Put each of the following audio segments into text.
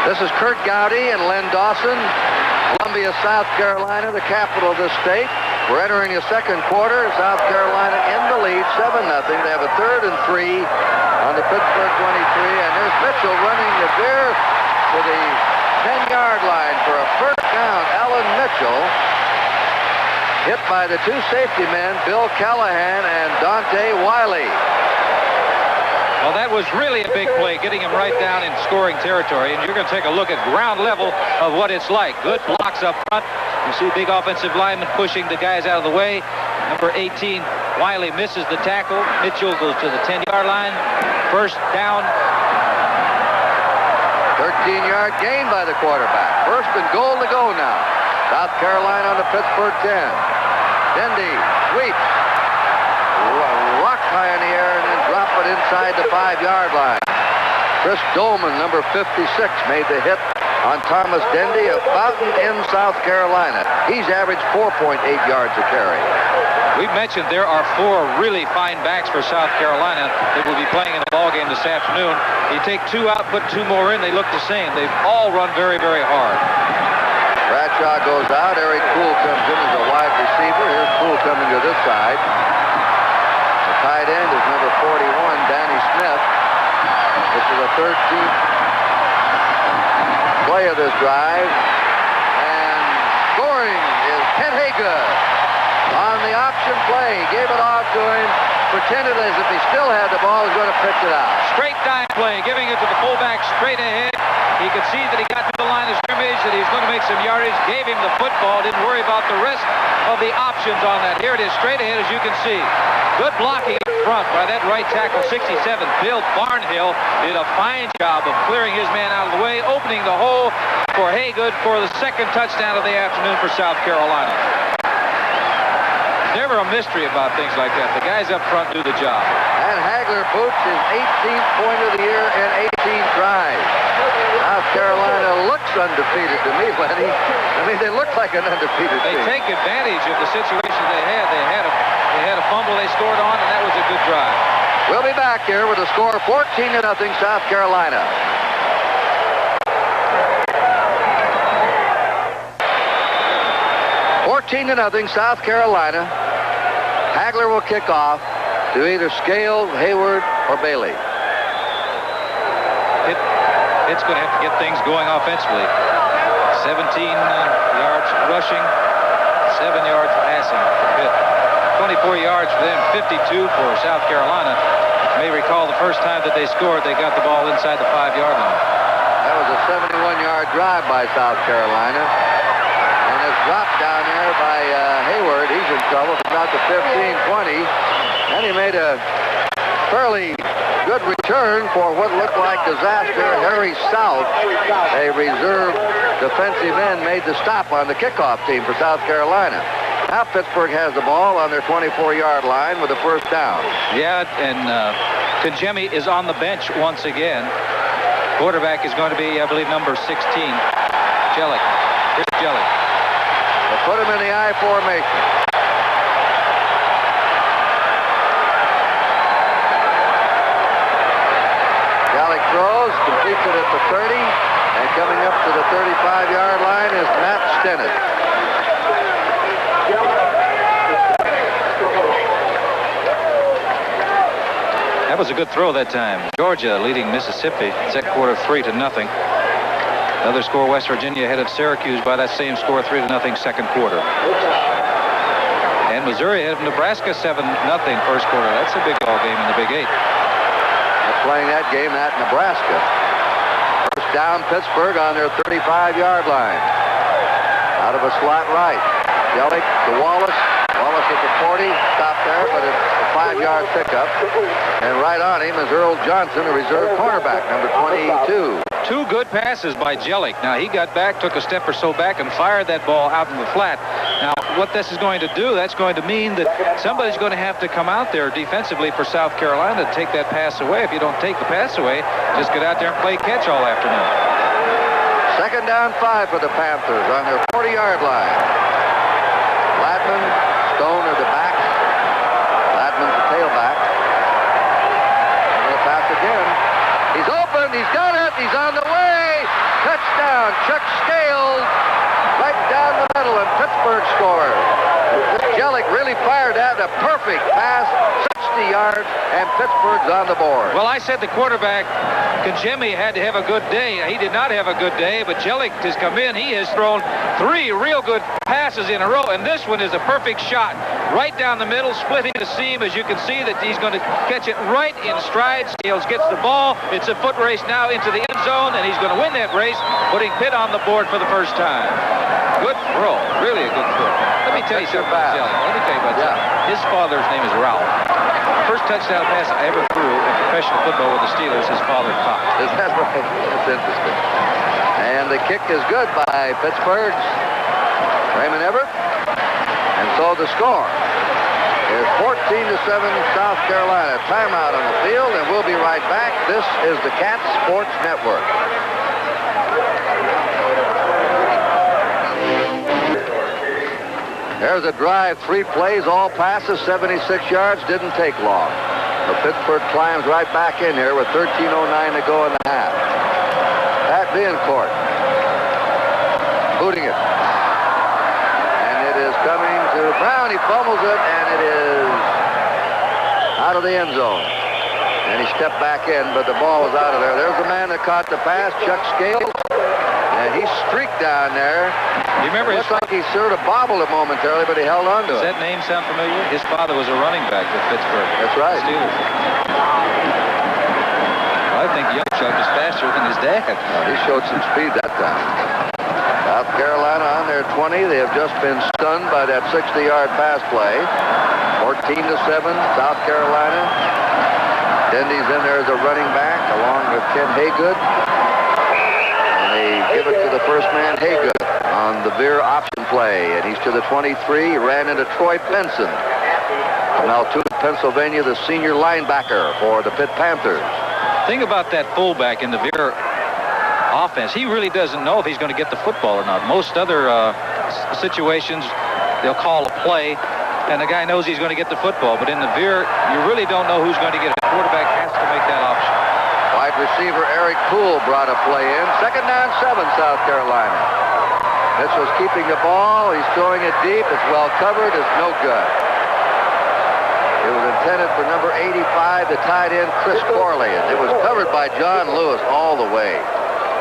This is Kurt Gowdy and Len Dawson. Columbia, South Carolina, the capital of this state. We're entering the second quarter. South Carolina in the lead, 7-0. They have a 3rd and 3 on the Pittsburgh 23. And there's Mitchell running the bear to the 10-yard line for a first down. Alan Mitchell hit by the two safety men, Bill Callahan and Dante Wiley. Well, that was really a big play, getting him right down in scoring territory. And you're going to take a look at ground level of what it's like. Good blocks up front. You see big offensive linemen pushing the guys out of the way. Number 18, Wiley misses the tackle. Mitchell goes to the 10-yard line. First down. 13-yard gain by the quarterback. First and goal to go now. South Carolina on the Pittsburgh 10. Dendy sweeps. Rock high in the air and then drop it inside the 5-yard line. Chris Dolman, number 56, made the hit on Thomas Dendy of Fountain in South Carolina. He's averaged 4.8 yards a carry. We've mentioned there are 4 really fine backs for South Carolina that will be playing in the ballgame this afternoon. You take 2 out, put 2 more in, they look the same. They've all run very, very hard. Bradshaw goes out. Eric Poole comes in as a wide receiver. Here's Poole coming to this side. The tight end is number 41, Danny Smith. This is the 13th play of this drive. And scoring is Kent Haygood on the option play. He gave it off to him, pretended as if he still had the ball, he was going to pitch it out. Straight dime play, giving it to the fullback straight ahead. He could see that he got to the line of scrimmage, that he was going to make some yardage, gave him the football, didn't worry about the rest of the options on that. Here it is straight ahead, as you can see. Good blocking up front by that right tackle, 67, Bill Barnhill, did a fine job of clearing his man out of the way, opening the hole for Haygood for the second touchdown of the afternoon for South Carolina. Never a mystery about things like that. The guys up front do the job. And Hagler boots his 18th point of the year and 18 tries. South Carolina looks undefeated to me, Lenny. I mean, they look like an undefeated team. They take advantage of the situation they had. They had a fumble they scored on, and that was a good drive. We'll be back here with a score 14-0 South Carolina. to 0 South Carolina. Hagler will kick off to either Scale, Hayward, or Bailey. Pitt's going to have to get things going offensively. 17 yards rushing, 7 yards passing for Pitt. 24 yards for them, 52 for South Carolina. You may recall the first time that they scored, they got the ball inside the 5-yard line. That was a 71-yard drive by South Carolina. And it's dropped down there by Hayward. He's in trouble. It's about the 15-20. And he made a fairly good return for what looked like disaster. Harry South, a reserve defensive end, made the stop on the kickoff team for South Carolina. Now Pittsburgh has the ball on their 24-yard line with a first down. Yeah, and Kajemi is on the bench once again. Quarterback is going to be, I believe, number 16, Jellick. Here's Jellick. They put him in the I formation. Jellick throws, completes it at the 30, and coming up to the 35-yard line is Matt Stennett. That was a good throw that time. Georgia leading Mississippi, second quarter 3-0. Another score, West Virginia ahead of Syracuse by that same score, 3-0 second quarter. And Missouri ahead of Nebraska 7-0 first quarter. That's a big ball game in the Big 8. They're playing that game at Nebraska. First down Pittsburgh on their 35-yard line. Out of a slot right. Jellick to Wallace. Wallace at the 40, stopped there, but it's a 5-yard pickup. And right on him is Earl Johnson, a reserve cornerback, number 22. Two good passes by Jellick. Now, he got back, took a step or so back, and fired that ball out in the flat. Now, what this is going to do, that's going to mean that somebody's going to have to come out there defensively for South Carolina to take that pass away. If you don't take the pass away, just get out there and play catch all afternoon. Second down 5 for the Panthers on their 40-yard line. Ladman, Stone are the backs. Ladman's the tailback. And they'll pass again. He's open. He's got it. He's on the way. yards, and Pittsburgh's on the board. Well, I said the quarterback, Jimmy, had to have a good day. He did not have a good day, but Jellick has come in. He has thrown 3 real good passes in a row, and this one is a perfect shot. Right down the middle, splitting the seam. As you can see that he's going to catch it right in stride. Scales gets the ball. It's a foot race now into the end zone, and he's going to win that race, putting Pitt on the board for the first time. Good throw. Really a good throw. Let me tell you something about Jellick. Let me tell you about Jellick. His father's name is Ralph. First touchdown pass I ever threw in professional football with the Steelers, his father caught. Is that right? That's interesting. And the kick is good by Pittsburgh's Raymond Everett. And so the score is 14-7 South Carolina. Timeout on the field, and we'll be right back. This is the Cat Sports Network. There's a drive, 3 plays, all passes, 76 yards, didn't take long. But Pittsburgh climbs right back in here with 13:09 to go in the half. Pat Biencourt booting it. And it is coming to Brown. He fumbles it, and it is out of the end zone. And he stepped back in, but the ball was out of there. There's the man that caught the pass, Chuck Scales. And he streaked down there. You remember it looked like he sort of bobbled it momentarily, but he held on to it. Does that name sound familiar? His father was a running back with Pittsburgh. That's right. Steelers. I think young Chuck is faster than his dad. He showed some speed that time. South Carolina on their 20. They have just been stunned by that 60-yard pass play. 14-7, South Carolina. Dendy's in there as a running back, along with Ken Haygood. They give it to the first man, Haygood, on the veer option play, and he's to the 23. He ran into Troy Benson from Altoona, Pennsylvania, the senior linebacker for the Pitt Panthers. Thing about that fullback in the veer offense, he really doesn't know if he's going to get the football or not. Most other situations, they'll call a play, and the guy knows he's going to get the football, but in the veer, you really don't know who's going to get it. The quarterback has to make that option. Wide receiver Eric Poole brought a play in. 2nd down 7, South Carolina. Mitchell's keeping the ball. He's throwing it deep. It's well covered. It's no good. It was intended for number 85, the tight end Chris Corley. And it was covered by John Lewis all the way,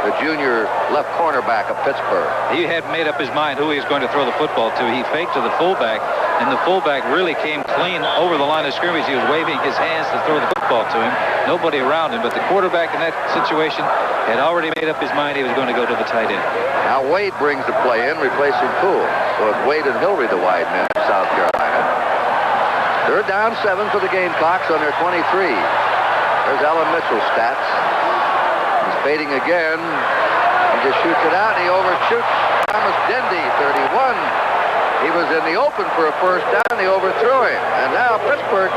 the junior left cornerback of Pittsburgh. He had made up his mind who he was going to throw the football to. He faked to the fullback, and the fullback really came clean over the line of scrimmage. He was waving his hands to throw the football to him. Nobody around him, but the quarterback in that situation had already made up his mind he was going to go to the tight end. Now Wade brings the play in, replacing Poole. So it's Wade and Hillary, the wide men of South Carolina. 3rd down 7 for the Gamecocks on their 23. There's Alan Mitchell's stats. He's fading again. He just shoots it out, and he overshoots Thomas Dendy, 31. He was in the open for a first down. They overthrew him. And now Pittsburgh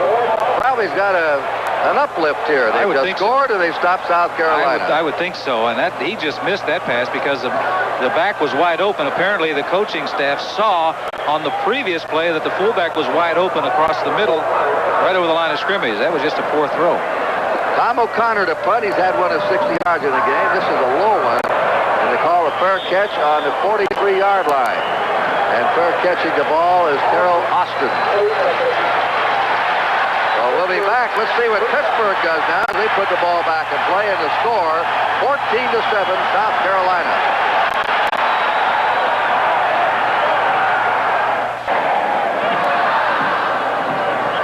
probably has got an uplift here. They've just scored, or they've stopped South Carolina. I would think so. And he just missed that pass because the back was wide open. Apparently, the coaching staff saw on the previous play that the fullback was wide open across the middle, right over the line of scrimmage. That was just a poor throw. Tom O'Connor to punt. He's had one of 60 yards in the game. This is a low one. And they call a fair catch on the 43-yard line. And fair catching the ball is Terrell Austin. So we'll be back. Let's see what Pittsburgh does now. They put the ball back in play, and the score, 14-7, South Carolina.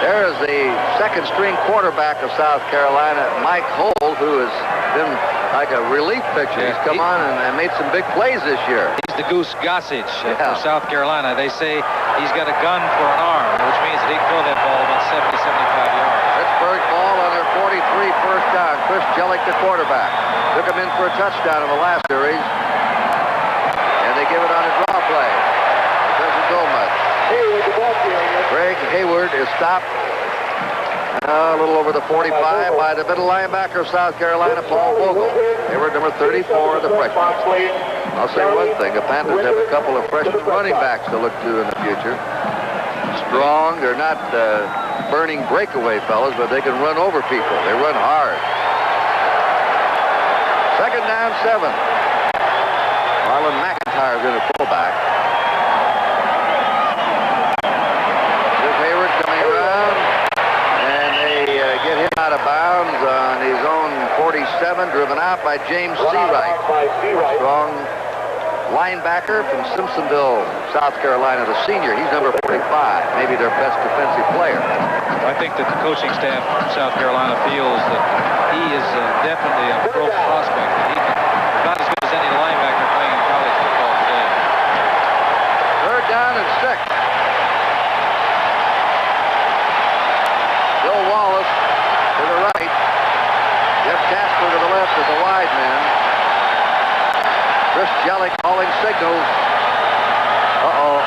There is the second-string quarterback of South Carolina, Mike Holt, who has been like a relief pitcher. He's come on and made some big plays this year. He's the Goose Gossage for South Carolina. They say he's got a gun for an arm, which means that he can throw that ball about 70, 75 yards. Pittsburgh ball on their 43, first down. Chris Jellick, the quarterback. Took him in for a touchdown in the last series. And they give it on a draw play. It doesn't go much. Greg Hayward is stopped a little over the 45 by the middle linebacker of South Carolina, Paul Vogel. Hayward, number 34, the freshman. I'll say one thing. The Panthers have a couple of freshman running backs to look to in the future. Strong. They're not burning breakaway fellas, but they can run over people. They run hard. 2nd down 7. Marlon McIntyre's in a fullback. Here's Hayward coming around, and they driven out by James Seawright. Strong linebacker from Simpsonville, South Carolina, the senior. He's number 45, maybe their best defensive player. I think that the coaching staff from South Carolina feels that he is definitely a pro prospect. That he can, about as good as any linebacker playing in college football today. Third down and 6. Bill Wallace to the right. Jeff Casper to the left as the wide man. Chris Jellick calling signals. Uh-oh.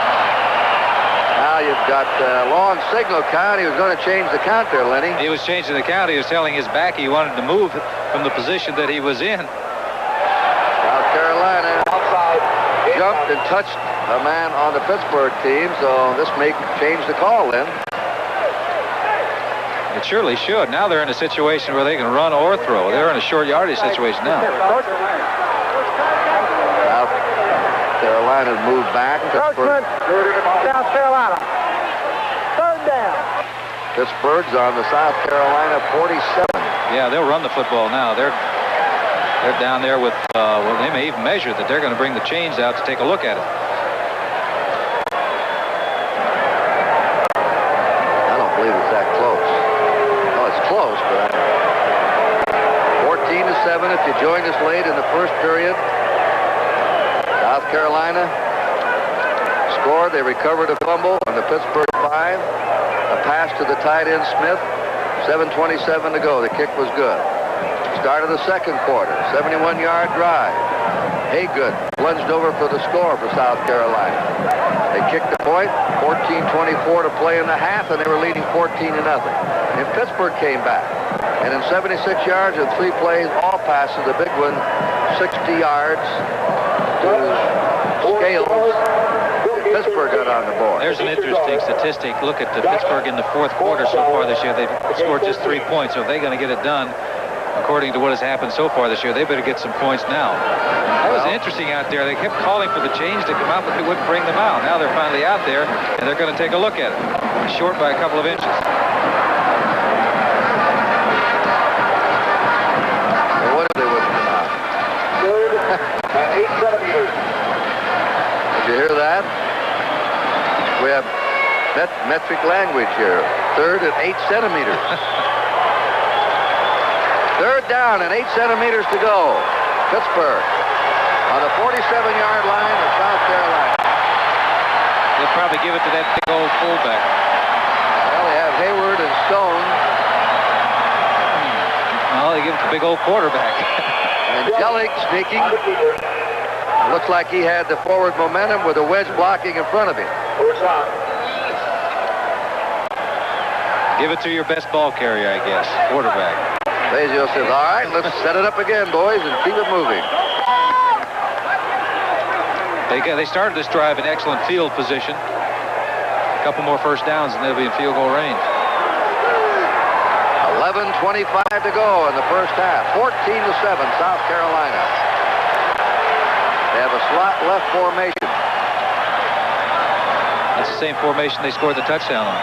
Now you've got long signal count. He was going to change the count there, Lenny. He was changing the count. He was telling his back he wanted to move from the position that he was in. South Carolina jumped and touched a man on the Pittsburgh team, so this may change the call then. It surely should. Now they're in a situation where they can run or throw. They're in a short yardage situation now. South Carolina's moved back. South Carolina. Third down. Pittsburgh's on the South Carolina 47. Yeah, they'll run the football now. They're down there with, well, they may even measure that they're going to bring the chains out to take a look at it. I don't believe it's that close. Oh, it's close, but 14-7 if you joined us late in the first period. South Carolina scored. They recovered a fumble on the Pittsburgh 5. A pass to the tight end Smith. 7:27 to go. The kick was good. Start of the second quarter. 71-yard drive. Haygood plunged over for the score for South Carolina. They kicked the point. 14:24 to play in the half, and they were leading 14-0. And Pittsburgh came back. And in 76 yards and 3 plays, all passes, the big one, 60 yards to Scales. Pittsburgh got on the board. There's an interesting statistic. Look at the Pittsburgh in the fourth quarter so far this year. They've scored just 3 points. So if they're going to get it done, according to what has happened so far this year, they better get some points now. That was interesting out there. They kept calling for the change to come out, but they wouldn't bring them out. Now they're finally out there, and they're going to take a look at it. Short by a couple of inches. Well, what if they wouldn't come out? Did you hear that? We have metric language here. Third and 8 centimeters. Third down and 8 centimeters to go. Pittsburgh on the 47-yard line of South Carolina. They'll probably give it to that big old fullback. Well, they have Hayward and Stone. Well, they give it to the big old quarterback. And Jellick sneaking. Looks like he had the forward momentum with a wedge blocking in front of him. Give it to your best ball carrier, I guess. Quarterback. Fazio says, all right, let's set it up again, boys, and keep it moving. They started this drive in excellent field position. A couple more first downs, and they'll be in field goal range. 11:25 to go in the first half. 14-7, South Carolina. They have a slot left formation. That's the same formation they scored the touchdown on.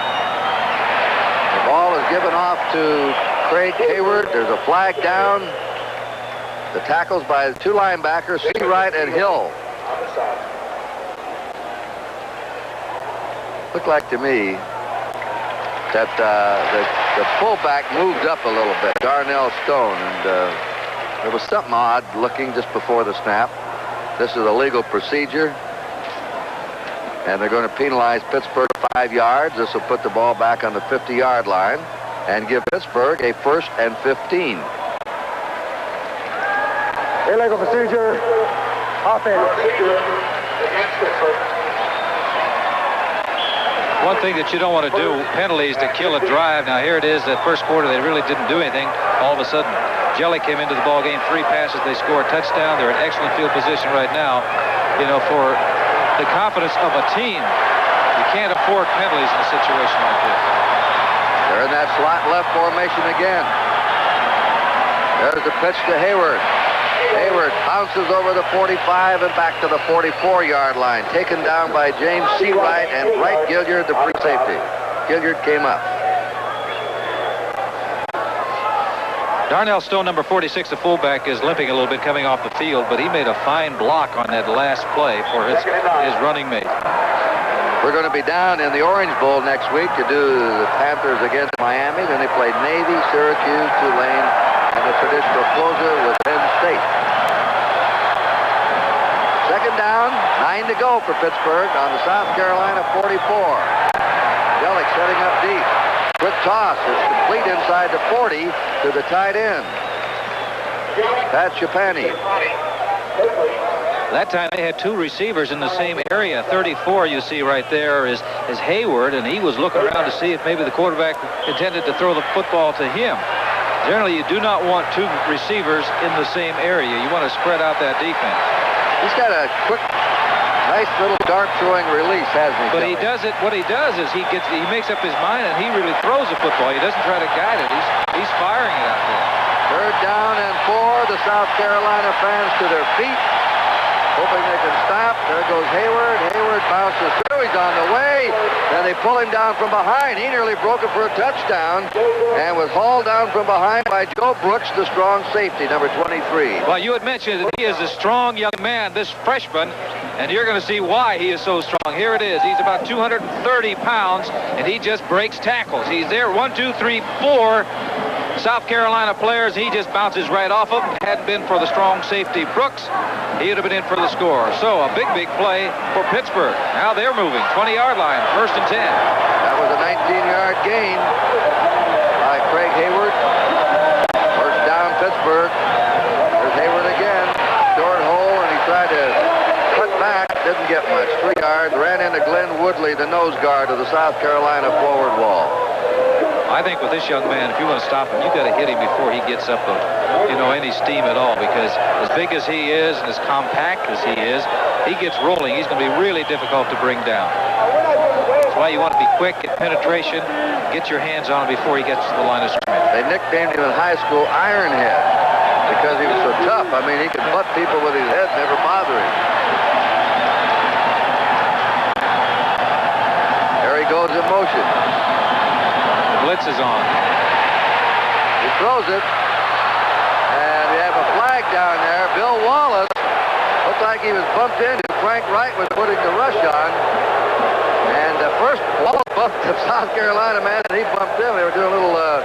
The ball is given off to Craig Hayward. There's a flag down. The tackles by the 2 linebackers, Seawright and Hill. Looked like to me that the fullback moved up a little bit, Darnell Stone, and there was something odd looking just before the snap. This is a legal procedure, and they're going to penalize Pittsburgh 5 yards. This will put the ball back on the 50-yard line and give Pittsburgh a 1st and 15. Illegal procedure. Offense. One thing that you don't want to do, penalties to kill a drive. Now here it is, that first quarter they really didn't do anything. All of a sudden, Jelly came into the ball game, 3 passes, they score a touchdown. They're in excellent field position right now. You know, for the confidence of a team, you can't afford penalties in a situation like this. They're in that slot left formation again. There's the pitch to Hayward. Hayward bounces over the 45 and back to the 44-yard line. Taken down by James Seawright and Wright Gilliard, the free safety. Gilliard came up. Darnell Stone, number 46, the fullback, is limping a little bit coming off the field, but he made a fine block on that last play for his running mate. We're going to be down in the Orange Bowl next week to do the Panthers against Miami. Then they play Navy, Syracuse, Tulane, and the traditional closer with Penn State. Second down, 9 to go for Pittsburgh on the South Carolina 44. Jellick setting up deep. Quick toss. It's complete inside the 40 to the tight end. Pat Chapani. That time they had two receivers in the same area. 34, you see right there, is Hayward, and he was looking around to see if maybe the quarterback intended to throw the football to him. Generally, you do not want two receivers in the same area. You want to spread out that defense. He's got a quick, nice little dart-throwing release, hasn't he? But he does it. What he does is he makes up his mind and he really throws the football. He doesn't try to guide it. He's firing it out there. Third down and 4. The South Carolina fans to their feet, hoping they can stop. There goes Hayward. Hayward bounces through. He's on the way. Then they pull him down from behind. He nearly broke it for a touchdown and was hauled down from behind by Joe Brooks, the strong safety, number 23. Well, you had mentioned that he is a strong young man, this freshman, and you're going to see why he is so strong. Here it is. He's about 230 pounds, and he just breaks tackles. He's there. 1, 2, 3, 4. South Carolina players, he just bounces right off of them. Hadn't been for the strong safety Brooks, he would have been in for the score. So a big play for Pittsburgh. Now they're moving. 20-yard line, 1st and 10. That was a 19-yard gain by Craig Hayward. First down, Pittsburgh. There's Hayward again. Short hole, and he tried to cut back. Didn't get much. 3 yards. Ran into Glenn Woodley, the nose guard of the South Carolina forward wall. I think with this young man, if you want to stop him, you've got to hit him before he gets up any steam at all, because as big as he is and as compact as he is, he gets rolling. He's going to be really difficult to bring down. That's why you want to be quick, get penetration, get your hands on him before he gets to the line of scrimmage. They nicknamed him in high school Ironhead because he was so tough. I mean, he could butt people with his head, never bother him. There he goes in motion. Blitz is on. He throws it, and we have a flag down there. Bill Wallace looked like he was bumped into. Frank Wright was putting the rush on, and first Wallace bumped the South Carolina man, and he bumped him. They were doing a little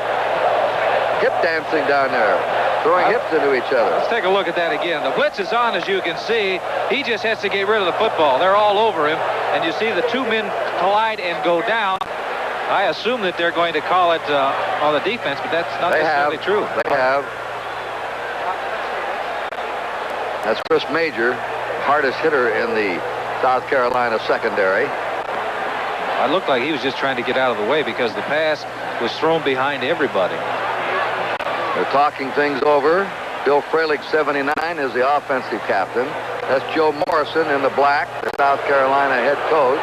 hip dancing down there, throwing hips into each other. Let's take a look at that again. The blitz is on, as you can see. He just has to get rid of the football. They're all over him, and you see the two men collide and go down. I assume that they're going to call it on the defense, but that's not necessarily true. They have. That's Chris Major, hardest hitter in the South Carolina secondary. It looked like he was just trying to get out of the way because the pass was thrown behind everybody. They're talking things over. Bill Fralick, 79, is the offensive captain. That's Joe Morrison in the black, the South Carolina head coach.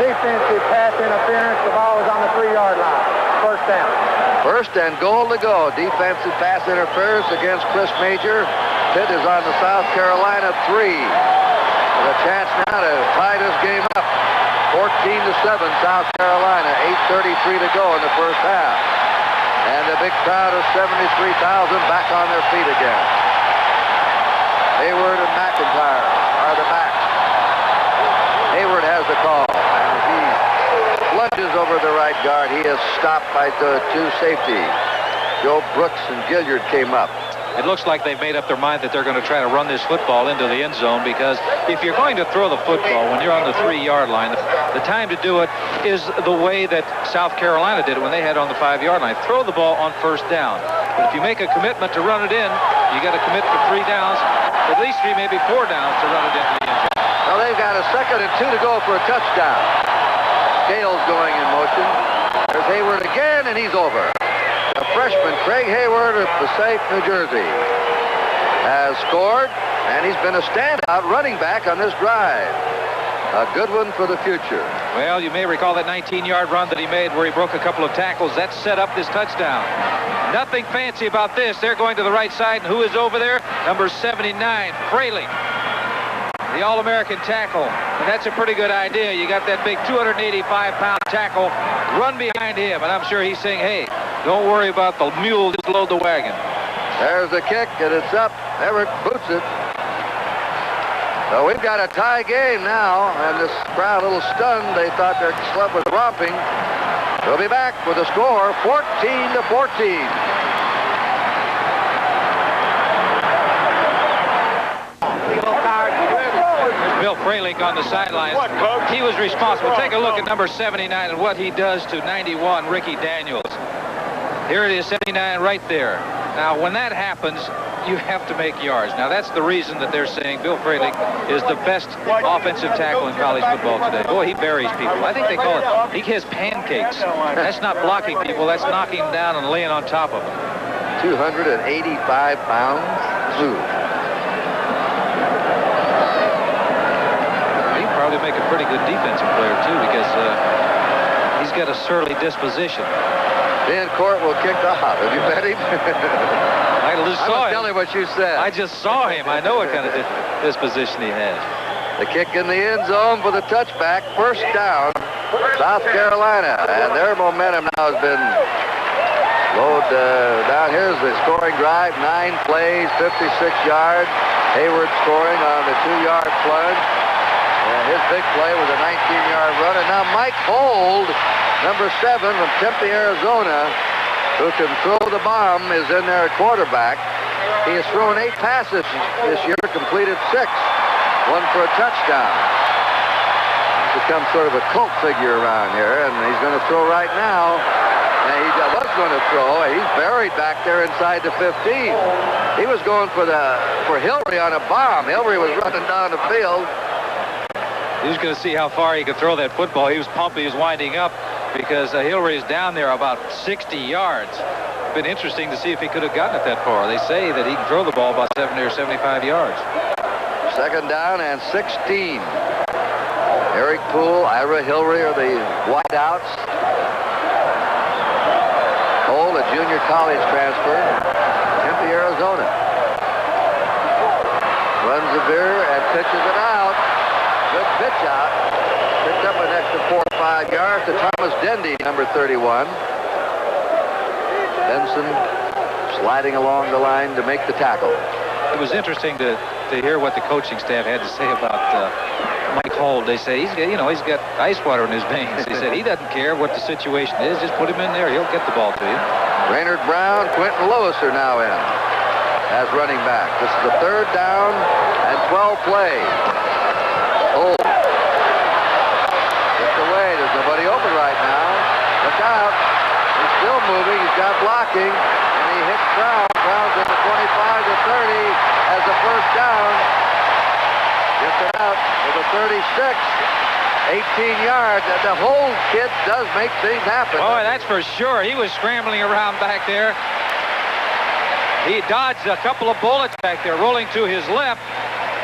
Defensive pass interference. The ball is on the 3-yard line. First down. First and goal to go. Defensive pass interference against Chris Major. Pitt is on the South Carolina 3. With a chance now to tie this game up. 14-7, South Carolina. 8:33 to go in the first half. And the big crowd of 73,000 back on their feet again. Hayward and McIntyre are the backs. Hayward has the call. Lunges over the right guard. He is stopped by the two safeties. Joe Brooks and Gilliard came up. It looks like they've made up their mind that they're going to try to run this football into the end zone, because if you're going to throw the football when you're on the 3-yard line, the time to do it is the way that South Carolina did it when they had it on the 5-yard line. Throw the ball on first down. But if you make a commitment to run it in, you got to commit for 3 downs, at least 3, maybe 4 downs to run it into the end zone. Well, they've got a 2nd and 2 to go for a touchdown. Gale's going in motion. There's Hayward again, and he's over. The freshman, Craig Hayward of Passaic, New Jersey, has scored, and he's been a standout running back on this drive. A good one for the future. Well, you may recall that 19-yard run that he made where he broke a couple of tackles. That set up this touchdown. Nothing fancy about this. They're going to the right side, and who is over there? Number 79, Fraley, the All-American tackle. And that's a pretty good idea. You got that big 285-pound tackle, run behind him, and I'm sure he's saying, hey, don't worry about the mule, just load the wagon. There's the kick, and it's up. Everett boots it. So we've got a tie game now, and this crowd a little stunned. They thought their club was romping. We'll be back with a score, 14-14. Bill Fralick on the sidelines. He was responsible. Take a look at number 79 and what he does to 91, Ricky Daniels. Here it is, 79 right there. Now, when that happens, you have to make yards. Now, that's the reason that they're saying Bill Fralick is the best offensive tackle in college football today. Boy, he buries people. I think they call it, he has pancakes. That's not blocking people. That's knocking them down and laying on top of them. 285 pounds. Ooh. Probably make a pretty good defensive player too, because he's got a surly disposition. Dan Court will kick off. Have you met him? I just saw him. Tell him what you said. I just saw him. I know what kind of disposition he has. The kick in the end zone for the touchback. First down, South Carolina, and their momentum now has been slowed down. Here's the scoring drive: 9 plays, 56 yards. Hayward scoring on the 2-yard plunge. His big play was a 19-yard run. And now Mike Hold, number 7 from Tempe, Arizona, who can throw the bomb, is in there at quarterback. He has thrown 8 passes this year, completed 6, 1 for a touchdown. He's become sort of a cult figure around here, and he's going to throw right now. And he was going to throw. He's buried back there inside the 15. He was going for Hillary on a bomb. Hillary was running down the field. He was going to see how far he could throw that football. He was pumping, he was winding up because Hillary is down there about 60 yards. It's been interesting to see if he could have gotten it that far. They say that he can throw the ball about 70 or 75 yards. Second down and 16. Eric Poole, Ira Hillary are the wideouts. Cole, a junior college transfer, Tempe, Arizona. Runs the veer and pitches it out. Good pitch out. Picked up an extra 4 or 5 yards to Thomas Dendy, number 31. Benson sliding along the line to make the tackle. It was interesting to hear what the coaching staff had to say about Mike Hold. They say he's got ice water in his veins. They said he doesn't care what the situation is. Just put him in there. He'll get the ball to you. Raynard Brown, Quentin Lewis are now in as running back. This is the 3rd down and 12 plays. Hold. Gets away. There's nobody open right now. Look out. He's still moving. He's got blocking. And he hits Brown. Brown's in the 25 to 30 as the first down. Gets it out to the 36. 18 yards. The Hold kid does make things happen. Boy, that's for sure. He was scrambling around back there. He dodged a couple of bullets back there, rolling to his left.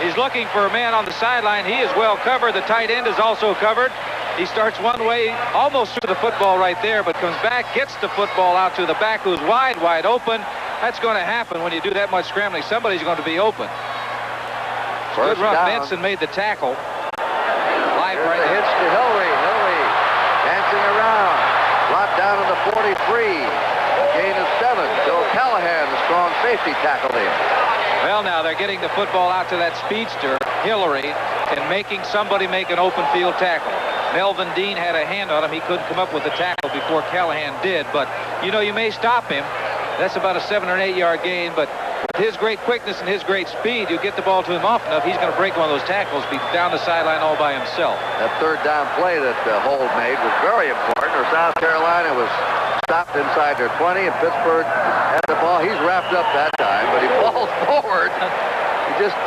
He's looking for a man on the sideline. He is well covered. The tight end is also covered. He starts one way, almost through the football right there, but comes back, gets the football out to the back, who's wide open. That's going to happen when you do that much scrambling. Somebody's going to be open. Good run. Benson made the tackle. Live right there. Hits to Hillary. Hillary dancing around. Brought down to the 43. Gain of 7. Bill Callahan, the strong safety, tackled him. Well, now they're getting the football out to that speedster, Hillary, and making somebody make an open field tackle. Melvin Dean had a hand on him. He couldn't come up with the tackle before Callahan did, but you may stop him. That's about a 7 or 8 yard gain, but with his great quickness and his great speed, you get the ball to him off enough, he's going to break one of those tackles, be down the sideline all by himself. That 3rd down play that Hold made was very important, or South Carolina was stopped inside their 20, and Pittsburgh had the ball. He's wrapped up that time, but he falls forward.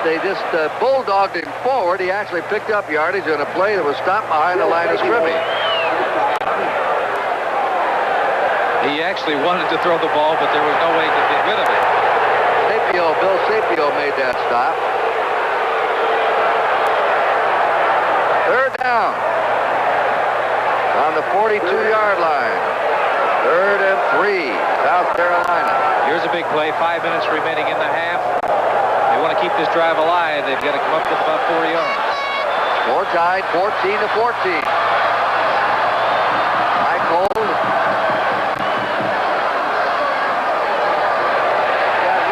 They just bulldogged him forward. He actually picked up yardage in a play that was stopped behind the line of scrimmage. He actually wanted to throw the ball, but there was no way to get rid of it. Bill Sapio made that stop. 3rd down. On the 42-yard line. 3rd and 3, South Carolina. Here's a big play. 5 minutes remaining in the half. They want to keep this drive alive. They've got to come up with about 4 yards. Score tied 14-14. Mike Holt got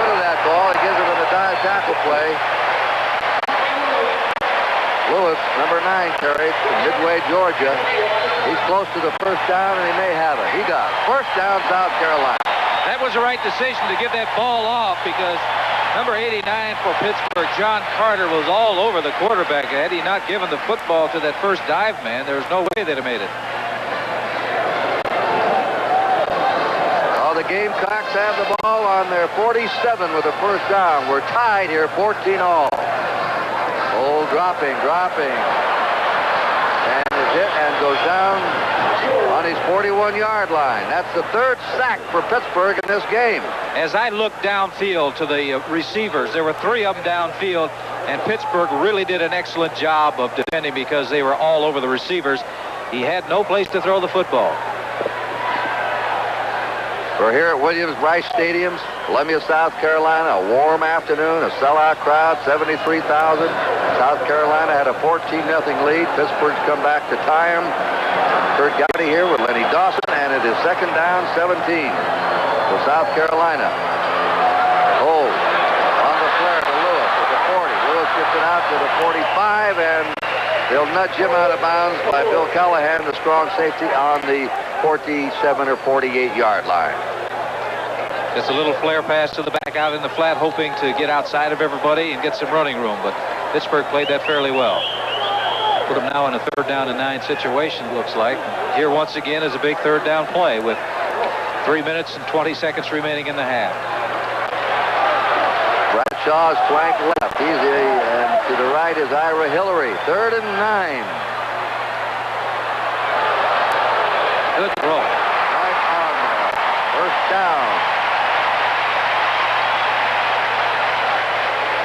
rid of that ball. He gives it in a dive tackle play. Lewis, number 9, carried from Midway, Georgia. He's close to the first down, and he may have it. He got it. First down, South Carolina. That was the right decision to give that ball off because number 89 for Pittsburgh, John Carter, was all over the quarterback. Had he not given the football to that first dive man, there's no way they'd have made it. Well, the Gamecocks have the ball on their 47 with the first down. We're tied here, 14-all. Old dropping. And is hit and goes down on his 41-yard line. That's the third sack for Pittsburgh in this game. As I looked downfield to the receivers, there were 3 of them downfield, and Pittsburgh really did an excellent job of defending because they were all over the receivers. He had no place to throw the football. We're here at Williams-Brice Stadium, Columbia, South Carolina. A warm afternoon, a sellout crowd, 73,000. South Carolina had a 14-0 lead. Pittsburgh's come back to tie them. Kurt Gowdy here with Lenny Dawson, and it is second down, 17 for South Carolina. Hold on the flare to Lewis at the 40. Lewis gets it out to the 45, and they'll nudge him out of bounds by Bill Callahan, the strong safety, on the 47 or 48-yard line. Just a little flare pass to the back out in the flat, hoping to get outside of everybody and get some running room, but Pittsburgh played that fairly well. Put them now in a 3rd down and 9 situation, looks like. Here once again is a big 3rd down play with 3 minutes and 20 seconds remaining in the half. Bradshaw's flank left. And to the right is Ira Hillary. 3rd and 9. Good throw. Right on there. First down.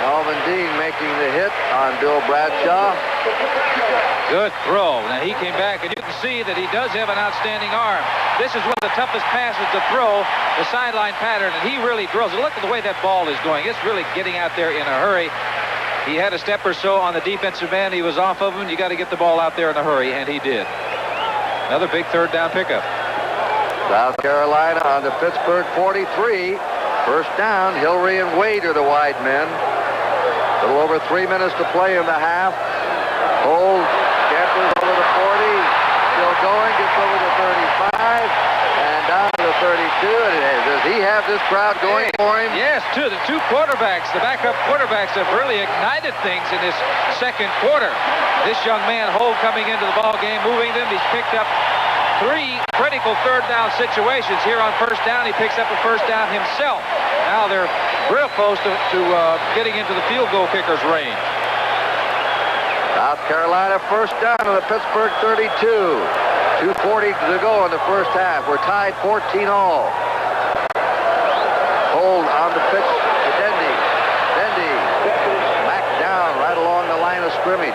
Melvin Dean making the hit on Bill Bradshaw. Good throw. Now he came back, and you can see that he does have an outstanding arm. This is one of the toughest passes to throw, the sideline pattern, and he really drills it. Look at the way that ball is going. It's really getting out there in a hurry. He had a step or so on the defensive end. He was off of him. You got to get the ball out there in a hurry, and he did. Another big 3rd down pickup. South Carolina on the Pittsburgh 43. First down. Hillary and Wade are the wide men. A little over 3 minutes to play in the half. Hold, scampers over the 40. Still going, gets over the 35. And down to the 32. And does he have this crowd going for him? Yes, the 2 quarterbacks, the backup quarterbacks have really ignited things in this second quarter. This young man, Holt, coming into the ball game, moving them. He's picked up 3 critical 3rd down situations. Here on first down, he picks up a first down himself. Now they're real close to getting into the field goal kicker's range. South Carolina first down to the Pittsburgh 32. 2:40 to go in the first half. We're tied 14-all. Hold on the pitch to Dendy. Dendy back down right along the line of scrimmage.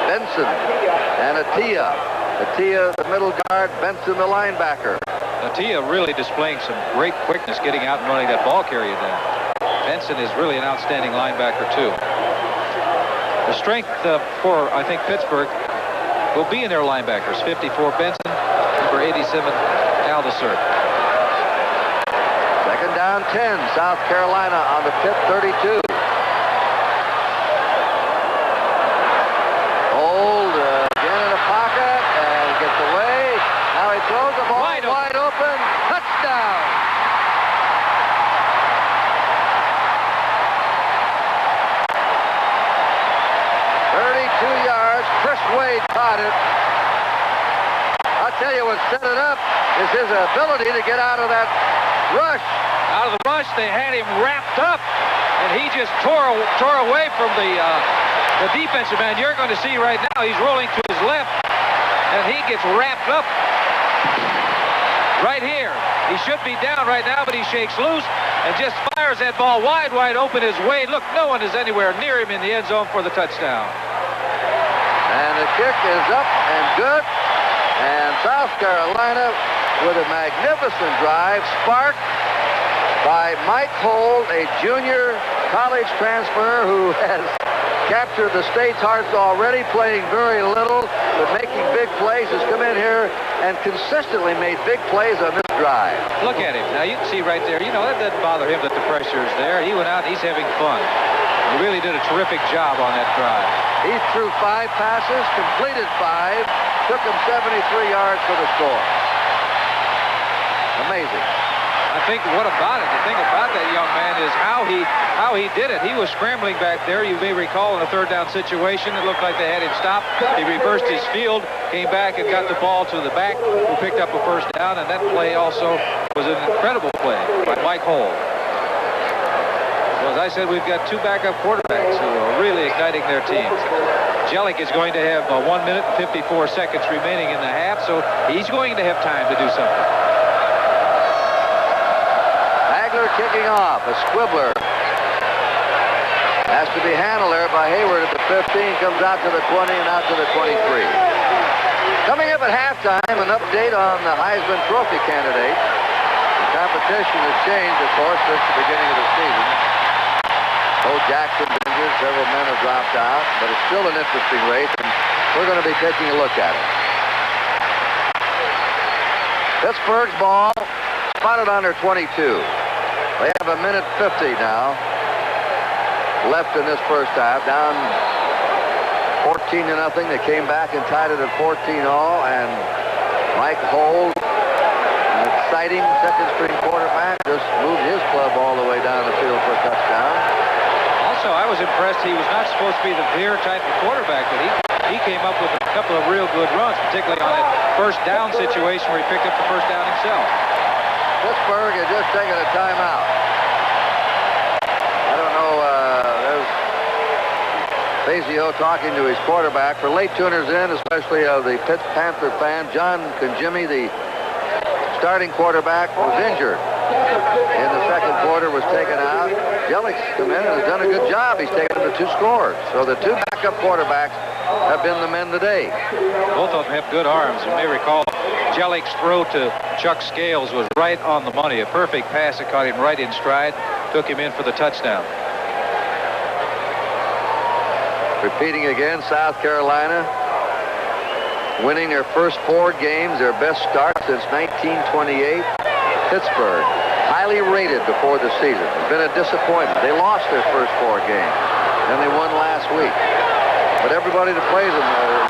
Benson and Atia. Atia, the middle guard. Benson, the linebacker. Atia really displaying some great quickness getting out and running that ball carrier down. Benson is really an outstanding linebacker, too. The strength for, I think, Pittsburgh will be in their linebackers. 54 Benson, number 87 Aldiser. Second down 10, South Carolina on the Pitt 32. Hold again in the pocket and gets away. Now he throws the ball wide open. Touchdown. Chris Wade caught it. I'll tell you what set it up is his ability to get out of that rush. Out of the rush, they had him wrapped up, and he just tore away from the defensive man. You're going to see right now he's rolling to his left, and he gets wrapped up right here. He should be down right now, but he shakes loose and just fires that ball wide open his way. Look, no one is anywhere near him in the end zone for the touchdown. And the kick is up and good. And South Carolina with a magnificent drive, sparked by Mike Holt, a junior college transfer who has captured the state's hearts already, playing very little, but making big plays, has come in here and consistently made big plays on this drive. Look at him. Now, you can see right there, you know, that doesn't bother him that the pressure is there. He went out and he's having fun. He really did a terrific job on that drive. He threw 5 passes, completed 5, took him 73 yards for the score. Amazing. I think what about it? The thing about that young man is how he did it. He was scrambling back there. You may recall in a third down situation, it looked like they had him stopped. He reversed his field, came back and got the ball to the back, who picked up a first down, and that play also was an incredible play by Mike Holt. So as I said, we've got 2 backup quarterbacks who are really igniting their teams. Jellick is going to have 1 minute and 54 seconds remaining in the half, so he's going to have time to do something. Kicking off, a squibbler. Has to be handled there by Hayward at the 15, comes out to the 20 and out to the 23. Coming up at halftime, an update on the Heisman Trophy candidate. The competition has changed, of course, since the beginning of the season. Bo Jackson's injured, several men have dropped out, but it's still an interesting race, and we're going to be taking a look at it. Pittsburgh's ball spotted on their 22. They have 1 minute 50 now left in this first half. Down 14-0. They came back and tied it at 14-all. And Mike Holt, an exciting second-string quarterback, just moved his club all the way down the field for a touchdown. Also, I was impressed. He was not supposed to be the veer type of quarterback, but he came up with a couple of real good runs, particularly on that first down situation where he picked up the first down himself. Pittsburgh has just taken a timeout. I don't know, there's Fazio talking to his quarterback. For late tuners in, especially of the Pitt Panther fan, John Conjimmy, the starting quarterback, was injured in the second quarter, was taken out. Jellick's come in and has done a good job. He's taken them to 2 scores. So the 2 backup quarterbacks have been the men today. Both of them have good arms. You may recall Jellick's throw to Chuck Scales was right on the money. A perfect pass that caught him right in stride, took him in for the touchdown. Repeating again, South Carolina winning their first 4 games, their best start since 1928. Pittsburgh, highly rated before the season. It's been a disappointment. They lost their first 4 games, and they won last week. But everybody that plays them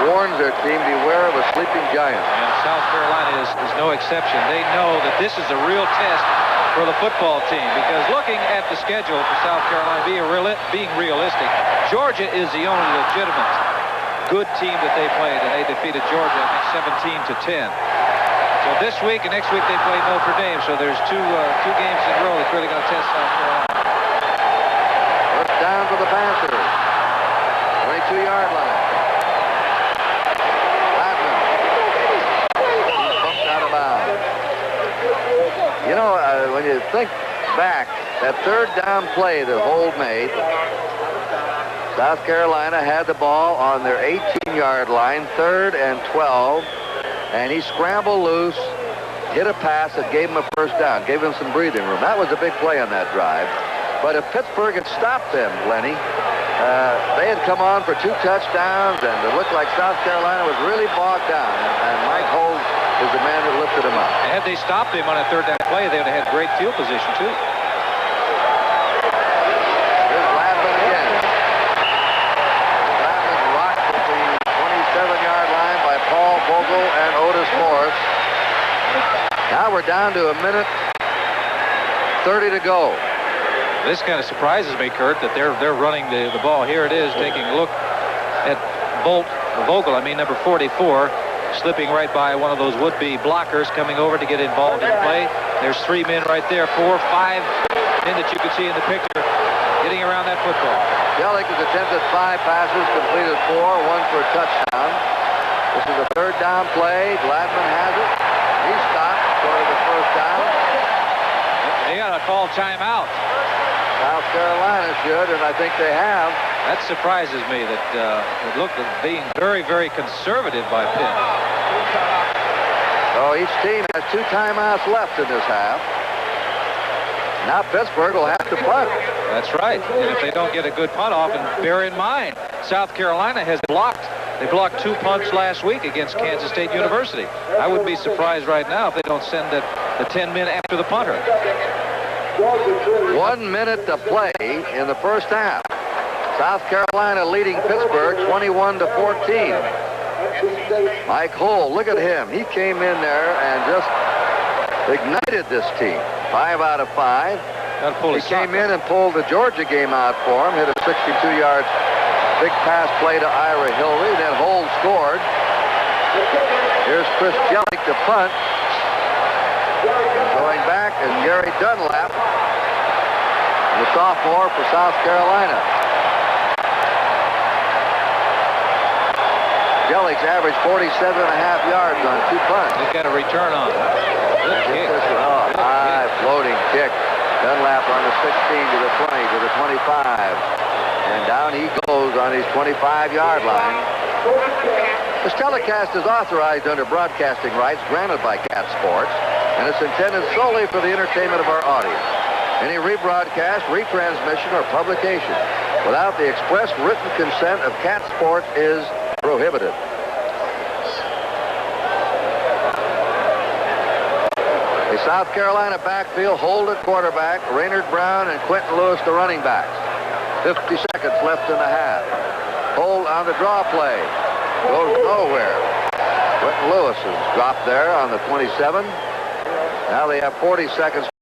warns their team, beware of a sleeping giant. And South Carolina is no exception. They know that this is a real test for the football team, because looking at the schedule for South Carolina, being realistic, Georgia is the only legitimate good team that they played, and they defeated Georgia, I think, 17-10. So this week and next week they play Notre Dame, so there's two games in a row that's really going to test South Carolina. First down for the Panthers. 22-yard line. Ladman. He's bumped out of bounds. You know, when you think back, that third down play that Holt made, South Carolina had the ball on their 18-yard line, 3rd and 12, and he scrambled loose, hit a pass that gave him a first down, gave him some breathing room. That was a big play on that drive. But if Pittsburgh had stopped them, Lenny, they had come on for 2 touchdowns, and it looked like South Carolina was really bogged down. And Mike Holt is the man that lifted him up. Had they stopped him on a third down play, they would have had great field position, too. Here's Ladman again. Ladman rocked at the 27-yard line by Paul Vogel and Otis Morris. Now we're down to 1 minute 30 to go. This kind of surprises me, Kurt, that they're running the ball. Here it is, taking a look at Vogel, number 44, slipping right by one of those would-be blockers, coming over to get involved in play. There's 3 men right there, 4, 5 men that you can see in the picture getting around that football. Jellick has attempted 5 passes, completed 4, 1 for a touchdown. This is a third down play. Gladman has it. He stopped for the first down. They got to call timeout. South Carolina should, and I think they have. That surprises me that it looked at being very, very conservative by Pitt. So each team has 2 timeouts left in this half. Now Pittsburgh will have to punt. That's right. And if they don't get a good punt off, and bear in mind, South Carolina has blocked. They blocked 2 punts last week against Kansas State University. I wouldn't be surprised right now if they don't send the 10 men after the punter. 1 minute to play in the first half. South Carolina leading Pittsburgh 21-14. Mike Hull, look at him. He came in there and just ignited this team. 5 out of 5. He came in and pulled the Georgia game out for him. Hit a 62-yard big pass play to Ira Hillary. Then Hull scored. Here's Chris Jellick to punt. Going back is Gary Dunlap, the sophomore for South Carolina. Jellick's averaged 47.5 yards on 2 punts. He's got a return on. Good kick. High floating kick. Dunlap on the 16 to the 20 to the 25. And down he goes on his 25-yard line. This telecast is authorized under broadcasting rights granted by Cat Sports, and it's intended solely for the entertainment of our audience. Any rebroadcast, retransmission, or publication without the express written consent of Cat Sports is prohibited. The South Carolina backfield, Hold at quarterback, Raynard Brown and Quentin Lewis the running backs. 50 seconds left in the half. Hold on the draw play. Goes nowhere. Quentin Lewis is dropped there on the 27. Now they have 40 seconds.